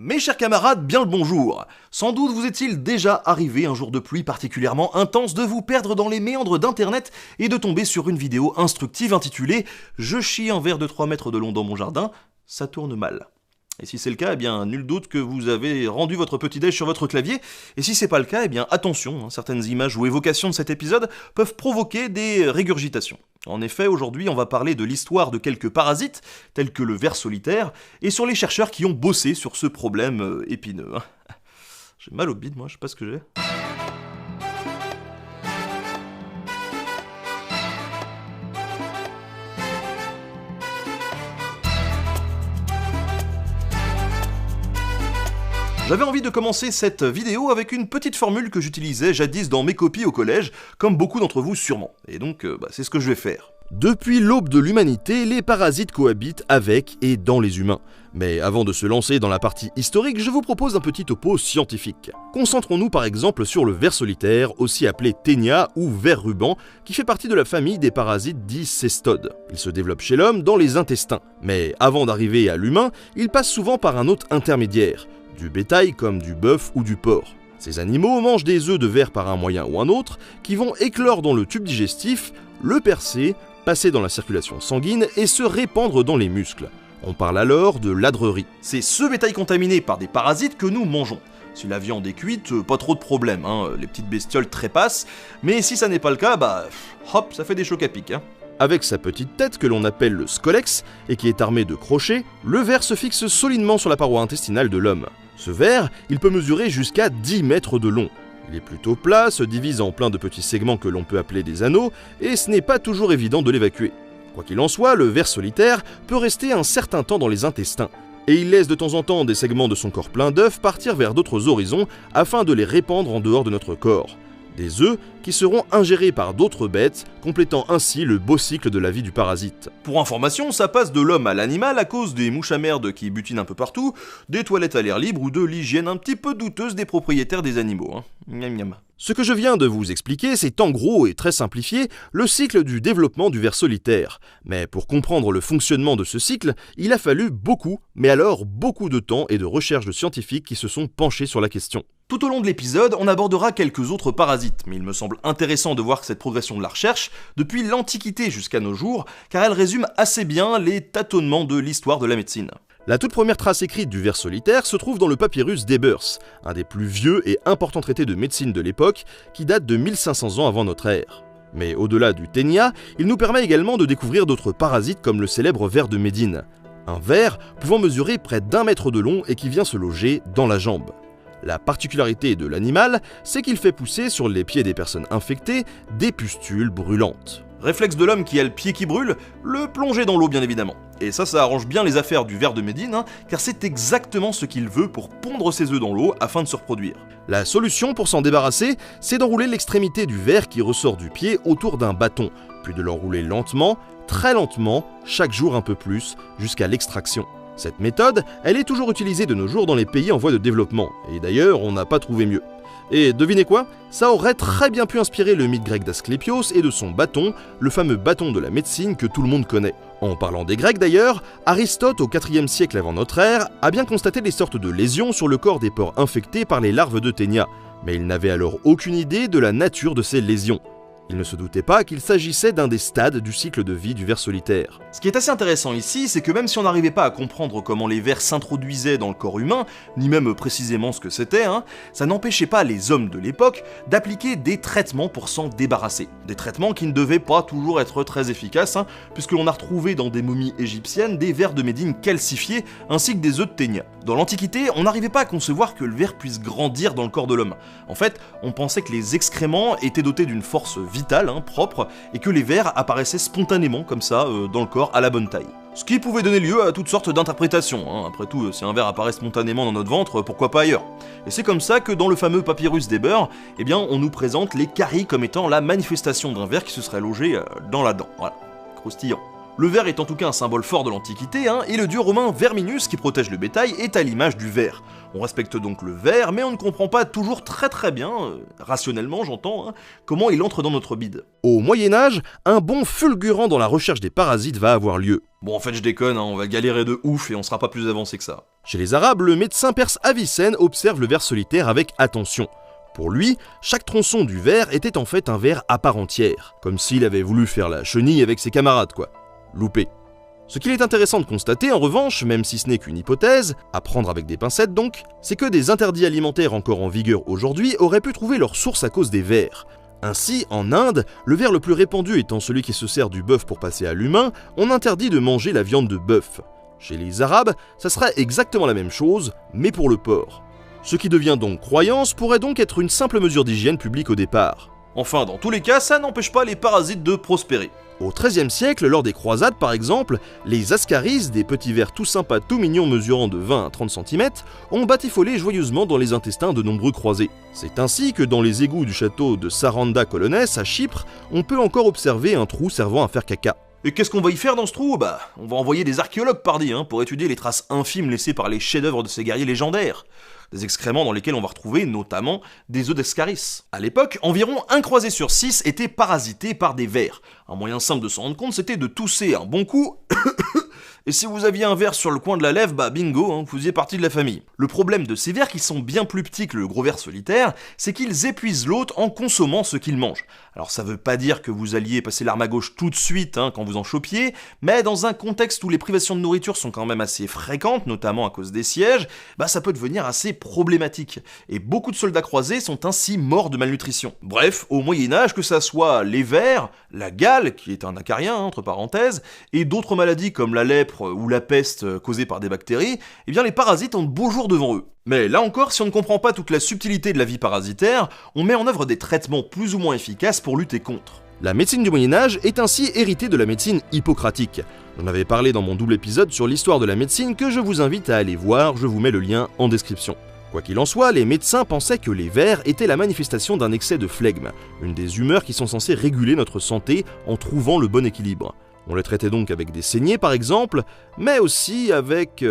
Mes chers camarades, bien le bonjour. Sans doute vous est-il déjà arrivé un jour de pluie particulièrement intense de vous perdre dans les méandres d'internet et de tomber sur une vidéo instructive intitulée « Je chie un verre de 3 mètres de long dans mon jardin, ça tourne mal ». Et si c'est le cas, eh bien, nul doute que vous avez rendu votre petit-déj sur votre clavier. Et si c'est pas le cas, eh bien, attention, certaines images ou évocations de cet épisode peuvent provoquer des régurgitations. En effet, aujourd'hui, on va parler de l'histoire de quelques parasites, tels que le ver solitaire, et sur les chercheurs qui ont bossé sur ce problème épineux. J'ai mal au bide, moi, je sais pas ce que j'ai. J'avais envie de commencer cette vidéo avec une petite formule que j'utilisais jadis dans mes copies au collège, comme beaucoup d'entre vous sûrement. Et donc, c'est ce que je vais faire. Depuis l'aube de l'humanité, les parasites cohabitent avec et dans les humains. Mais avant de se lancer dans la partie historique, je vous propose un petit topo scientifique. Concentrons-nous par exemple sur le ver solitaire, aussi appelé ténia ou ver ruban, qui fait partie de la famille des parasites dits cestodes. Il se développe chez l'homme dans les intestins. Mais avant d'arriver à l'humain, il passe souvent par un hôte intermédiaire. Du bétail comme du bœuf ou du porc. Ces animaux mangent des œufs de ver par un moyen ou un autre qui vont éclore dans le tube digestif, le percer, passer dans la circulation sanguine et se répandre dans les muscles. On parle alors de ladrerie. C'est ce bétail contaminé par des parasites que nous mangeons. Si la viande est cuite, pas trop de problème, les petites bestioles trépassent, mais si ça n'est pas le cas, hop, ça fait des chocs à pic. Avec sa petite tête que l'on appelle le scolex et qui est armé de crochets, le ver se fixe solidement sur la paroi intestinale de l'homme. Ce ver, il peut mesurer jusqu'à 10 mètres de long. Il est plutôt plat, se divise en plein de petits segments que l'on peut appeler des anneaux, et ce n'est pas toujours évident de l'évacuer. Quoi qu'il en soit, le ver solitaire peut rester un certain temps dans les intestins, et il laisse de temps en temps des segments de son corps plein d'œufs partir vers d'autres horizons afin de les répandre en dehors de notre corps. Des œufs qui seront ingérés par d'autres bêtes, complétant ainsi le beau cycle de la vie du parasite. Pour information, ça passe de l'homme à l'animal à cause des mouches à merde qui butinent un peu partout, des toilettes à l'air libre ou de l'hygiène un petit peu douteuse des propriétaires des animaux. Miam miam. Ce que je viens de vous expliquer, c'est en gros et très simplifié le cycle du développement du ver solitaire. Mais pour comprendre le fonctionnement de ce cycle, il a fallu beaucoup, mais alors beaucoup de temps et de recherches de scientifiques qui se sont penchés sur la question. Tout au long de l'épisode, on abordera quelques autres parasites, mais il me semble intéressant de voir cette progression de la recherche depuis l'Antiquité jusqu'à nos jours, car elle résume assez bien les tâtonnements de l'histoire de la médecine. La toute première trace écrite du ver solitaire se trouve dans le papyrus d'Ebers, un des plus vieux et importants traités de médecine de l'époque, qui date de 1500 ans avant notre ère. Mais au-delà du ténia, il nous permet également de découvrir d'autres parasites comme le célèbre ver de Médine. Un ver pouvant mesurer près d'1 mètre de long et qui vient se loger dans la jambe. La particularité de l'animal, c'est qu'il fait pousser sur les pieds des personnes infectées des pustules brûlantes. Réflexe de l'homme qui a le pied qui brûle, le plonger dans l'eau bien évidemment. Et ça arrange bien les affaires du ver de Médine, car c'est exactement ce qu'il veut pour pondre ses œufs dans l'eau afin de se reproduire. La solution pour s'en débarrasser, c'est d'enrouler l'extrémité du ver qui ressort du pied autour d'un bâton, puis de l'enrouler lentement, très lentement, chaque jour un peu plus, jusqu'à l'extraction. Cette méthode, elle est toujours utilisée de nos jours dans les pays en voie de développement, et d'ailleurs on n'a pas trouvé mieux. Et devinez quoi? Ça aurait très bien pu inspirer le mythe grec d'Asclépios et de son bâton, le fameux bâton de la médecine que tout le monde connaît. En parlant des Grecs d'ailleurs, Aristote au IVe siècle avant notre ère a bien constaté des sortes de lésions sur le corps des porcs infectés par les larves de ténia, mais il n'avait alors aucune idée de la nature de ces lésions. Il ne se doutait pas qu'il s'agissait d'un des stades du cycle de vie du ver solitaire. Ce qui est assez intéressant ici, c'est que même si on n'arrivait pas à comprendre comment les vers s'introduisaient dans le corps humain, ni même précisément ce que c'était, ça n'empêchait pas les hommes de l'époque d'appliquer des traitements pour s'en débarrasser. Des traitements qui ne devaient pas toujours être très efficaces, puisque l'on a retrouvé dans des momies égyptiennes des vers de Médine calcifiés, ainsi que des œufs de ténia. Dans l'Antiquité, on n'arrivait pas à concevoir que le ver puisse grandir dans le corps de l'homme. En fait, on pensait que les excréments étaient dotés d'une force vitale, propre, et que les vers apparaissaient spontanément comme ça dans le corps à la bonne taille. Ce qui pouvait donner lieu à toutes sortes d'interprétations. Après tout, si un ver apparaît spontanément dans notre ventre, pourquoi pas ailleurs? Et c'est comme ça que dans le fameux papyrus d'Eber, on nous présente les caries comme étant la manifestation d'un ver qui se serait logé dans la dent. Voilà, croustillant. Le ver est en tout cas un symbole fort de l'Antiquité, et le dieu romain Verminus, qui protège le bétail, est à l'image du ver. On respecte donc le ver, mais on ne comprend pas toujours très bien, rationnellement j'entends, comment il entre dans notre bide. Au Moyen-Âge, un bond fulgurant dans la recherche des parasites va avoir lieu. Bon, en fait, je déconne, on va galérer de ouf et on sera pas plus avancé que ça. Chez les Arabes, le médecin perse Avicenne observe le ver solitaire avec attention. Pour lui, chaque tronçon du ver était en fait un ver à part entière, comme s'il avait voulu faire la chenille avec ses camarades, quoi. Loupé. Ce qu'il est intéressant de constater, en revanche, même si ce n'est qu'une hypothèse, à prendre avec des pincettes donc, c'est que des interdits alimentaires encore en vigueur aujourd'hui auraient pu trouver leur source à cause des vers. Ainsi, en Inde, le ver le plus répandu étant celui qui se sert du bœuf pour passer à l'humain, on interdit de manger la viande de bœuf. Chez les Arabes, ça serait exactement la même chose, mais pour le porc. Ce qui devient donc croyance pourrait donc être une simple mesure d'hygiène publique au départ. Enfin, dans tous les cas, ça n'empêche pas les parasites de prospérer. Au XIIIe siècle, lors des croisades par exemple, les ascaris, des petits vers tout sympas tout mignons mesurant de 20 à 30 cm, ont batifolé joyeusement dans les intestins de nombreux croisés. C'est ainsi que dans les égouts du château de Saranda Colonès à Chypre, on peut encore observer un trou servant à faire caca. Et qu'est-ce qu'on va y faire dans ce trou? On va envoyer des archéologues pardi, pour étudier les traces infimes laissées par les chefs-d'œuvre de ces guerriers légendaires. Des excréments dans lesquels on va retrouver notamment des œufs d'escaris. À l'époque, environ un croisé sur 6 était parasité par des vers. Un moyen simple de s'en rendre compte, c'était de tousser un bon coup. Et si vous aviez un ver sur le coin de la lèvre, bingo, vous faisiez partie de la famille. Le problème de ces vers, qui sont bien plus petits que le gros ver solitaire, c'est qu'ils épuisent l'hôte en consommant ce qu'ils mangent. Alors ça veut pas dire que vous alliez passer l'arme à gauche tout de suite quand vous en chopiez, mais dans un contexte où les privations de nourriture sont quand même assez fréquentes, notamment à cause des sièges, ça peut devenir assez problématique. Et beaucoup de soldats croisés sont ainsi morts de malnutrition. Bref, au Moyen-Âge, que ça soit les vers, la gale, qui est un acarien entre parenthèses, et d'autres maladies comme la lèpre ou la peste causée par des bactéries, les parasites ont de beaux jours devant eux. Mais là encore, si on ne comprend pas toute la subtilité de la vie parasitaire, on met en œuvre des traitements plus ou moins efficaces pour lutter contre. La médecine du Moyen-Âge est ainsi héritée de la médecine hippocratique. J'en avais parlé dans mon double épisode sur l'histoire de la médecine que je vous invite à aller voir, je vous mets le lien en description. Quoi qu'il en soit, les médecins pensaient que les vers étaient la manifestation d'un excès de flegme, une des humeurs qui sont censées réguler notre santé en trouvant le bon équilibre. On les traitait donc avec des saignées par exemple, mais aussi avec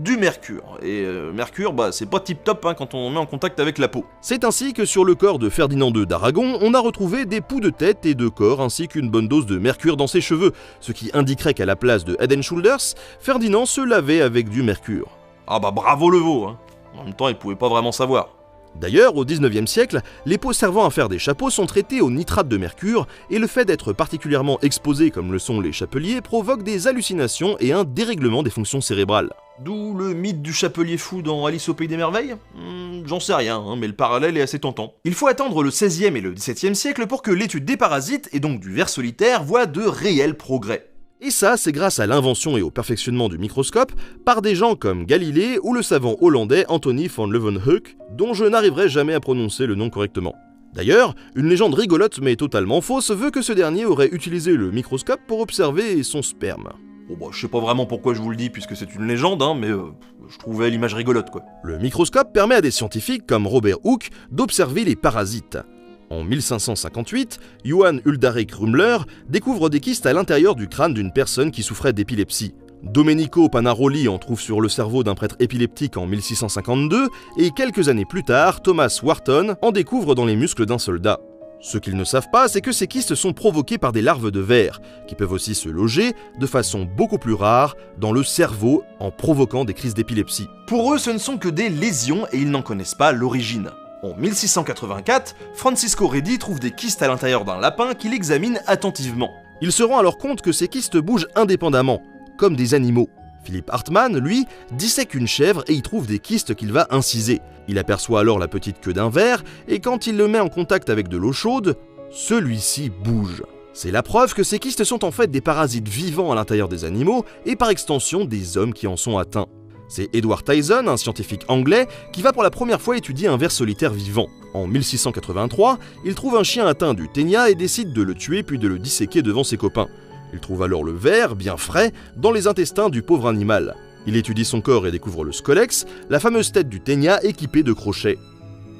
du mercure. Et mercure, c'est pas tip top quand on met en contact avec la peau. C'est ainsi que sur le corps de Ferdinand II d'Aragon, on a retrouvé des poux de tête et de corps ainsi qu'une bonne dose de mercure dans ses cheveux, ce qui indiquerait qu'à la place de Head & Shoulders, Ferdinand se lavait avec du mercure. Ah bravo le veau, En même temps, il pouvait pas vraiment savoir. D'ailleurs, au XIXe siècle, les peaux servant à faire des chapeaux sont traitées au nitrate de mercure, et le fait d'être particulièrement exposé comme le sont les chapeliers provoque des hallucinations et un dérèglement des fonctions cérébrales. D'où le mythe du chapelier fou dans Alice au Pays des Merveilles? J'en sais rien, mais le parallèle est assez tentant. Il faut attendre le XVIe et le XVIIe siècle pour que l'étude des parasites, et donc du ver solitaire, voit de réels progrès. Et ça, c'est grâce à l'invention et au perfectionnement du microscope par des gens comme Galilée ou le savant hollandais Anthony van Leeuwenhoek, dont je n'arriverai jamais à prononcer le nom correctement. D'ailleurs, une légende rigolote mais totalement fausse veut que ce dernier aurait utilisé le microscope pour observer son sperme. Je sais pas vraiment pourquoi je vous le dis puisque c'est une légende, mais je trouvais l'image rigolote quoi. Le microscope permet à des scientifiques comme Robert Hooke d'observer les parasites. En 1558, Johann Huldrych Rümmler découvre des kystes à l'intérieur du crâne d'une personne qui souffrait d'épilepsie. Domenico Panaroli en trouve sur le cerveau d'un prêtre épileptique en 1652, et quelques années plus tard, Thomas Wharton en découvre dans les muscles d'un soldat. Ce qu'ils ne savent pas, c'est que ces kystes sont provoqués par des larves de vers, qui peuvent aussi se loger, de façon beaucoup plus rare, dans le cerveau en provoquant des crises d'épilepsie. Pour eux, ce ne sont que des lésions et ils n'en connaissent pas l'origine. En 1684, Francisco Redi trouve des kystes à l'intérieur d'un lapin qu'il examine attentivement. Il se rend alors compte que ces kystes bougent indépendamment, comme des animaux. Philippe Hartmann, lui, dissèque une chèvre et y trouve des kystes qu'il va inciser. Il aperçoit alors la petite queue d'un ver, et quand il le met en contact avec de l'eau chaude, celui-ci bouge. C'est la preuve que ces kystes sont en fait des parasites vivants à l'intérieur des animaux, et par extension des hommes qui en sont atteints. C'est Edward Tyson, un scientifique anglais, qui va pour la première fois étudier un ver solitaire vivant. En 1683, il trouve un chien atteint du ténia et décide de le tuer puis de le disséquer devant ses copains. Il trouve alors le ver, bien frais, dans les intestins du pauvre animal. Il étudie son corps et découvre le scolex, la fameuse tête du ténia équipée de crochets.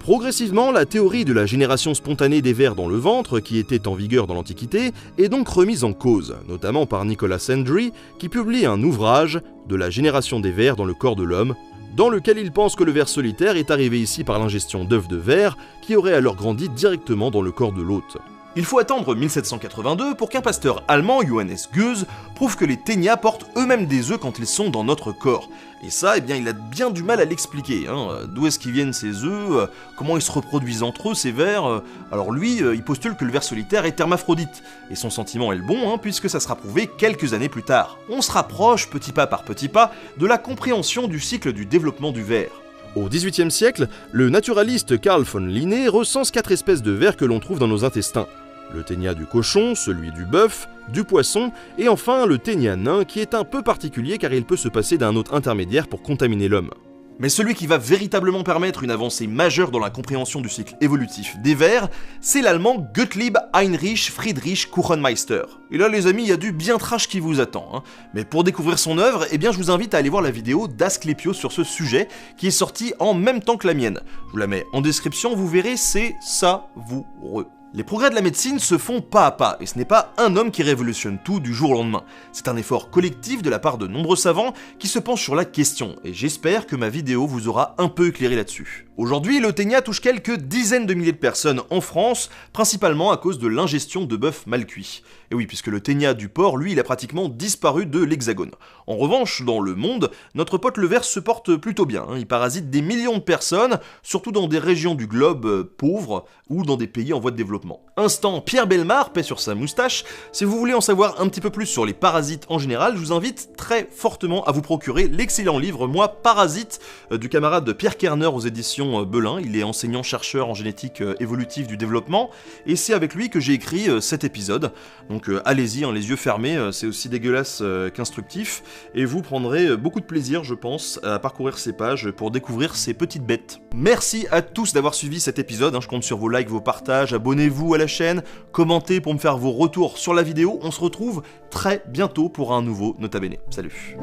Progressivement, la théorie de la génération spontanée des vers dans le ventre, qui était en vigueur dans l'Antiquité, est donc remise en cause, notamment par Nicholas Hendry, qui publie un ouvrage de la génération des vers dans le corps de l'homme, dans lequel il pense que le ver solitaire est arrivé ici par l'ingestion d'œufs de ver qui auraient alors grandi directement dans le corps de l'hôte. Il faut attendre 1782 pour qu'un pasteur allemand, Johannes Goeze, prouve que les ténias portent eux-mêmes des œufs quand ils sont dans notre corps. Et ça, eh bien, il a bien du mal à l'expliquer. D'où est-ce qu'ils viennent ces œufs, comment ils se reproduisent entre eux, ces vers. Alors lui, il postule que le ver solitaire est hermaphrodite. Et son sentiment est le bon, puisque ça sera prouvé quelques années plus tard. On se rapproche, petit pas par petit pas, de la compréhension du cycle du développement du ver. Au XVIIIe siècle, le naturaliste Carl von Linné recense 4 espèces de vers que l'on trouve dans nos intestins. Le ténia du cochon, celui du bœuf, du poisson, et enfin le ténia nain qui est un peu particulier car il peut se passer d'un hôte intermédiaire pour contaminer l'homme. Mais celui qui va véritablement permettre une avancée majeure dans la compréhension du cycle évolutif des vers, c'est l'allemand Gottlieb Heinrich Friedrich Kuchenmeister. Et là les amis, il y a du bien trash qui vous attend. Mais pour découvrir son œuvre, eh bien je vous invite à aller voir la vidéo d'Asclepios sur ce sujet, qui est sortie en même temps que la mienne. Je vous la mets en description, vous verrez, c'est savoureux. Les progrès de la médecine se font pas à pas, et ce n'est pas un homme qui révolutionne tout du jour au lendemain. C'est un effort collectif de la part de nombreux savants qui se penchent sur la question, et j'espère que ma vidéo vous aura un peu éclairé là-dessus. Aujourd'hui, le ténia touche quelques dizaines de milliers de personnes en France, principalement à cause de l'ingestion de bœuf mal cuit. Et oui, puisque le ténia du porc, lui, il a pratiquement disparu de l'Hexagone. En revanche, dans le monde, notre pote le ver se porte plutôt bien. Il parasite des millions de personnes, surtout dans des régions du globe pauvres ou dans des pays en voie de développement. Instant Pierre Bellemare, paix sur sa moustache. Si vous voulez en savoir un petit peu plus sur les parasites en général, je vous invite très fortement à vous procurer l'excellent livre Moi Parasite du camarade Pierre Kerner aux éditions Belin. Il est enseignant-chercheur en génétique évolutive du développement et c'est avec lui que j'ai écrit cet épisode. Donc allez-y, les yeux fermés, c'est aussi dégueulasse qu'instructif et vous prendrez beaucoup de plaisir, je pense, à parcourir ces pages pour découvrir ces petites bêtes. Merci à tous d'avoir suivi cet épisode, je compte sur vos likes, vos partages, abonnez-vous à la chaîne, commentez pour me faire vos retours sur la vidéo, on se retrouve très bientôt pour un nouveau Nota Bene. Salut.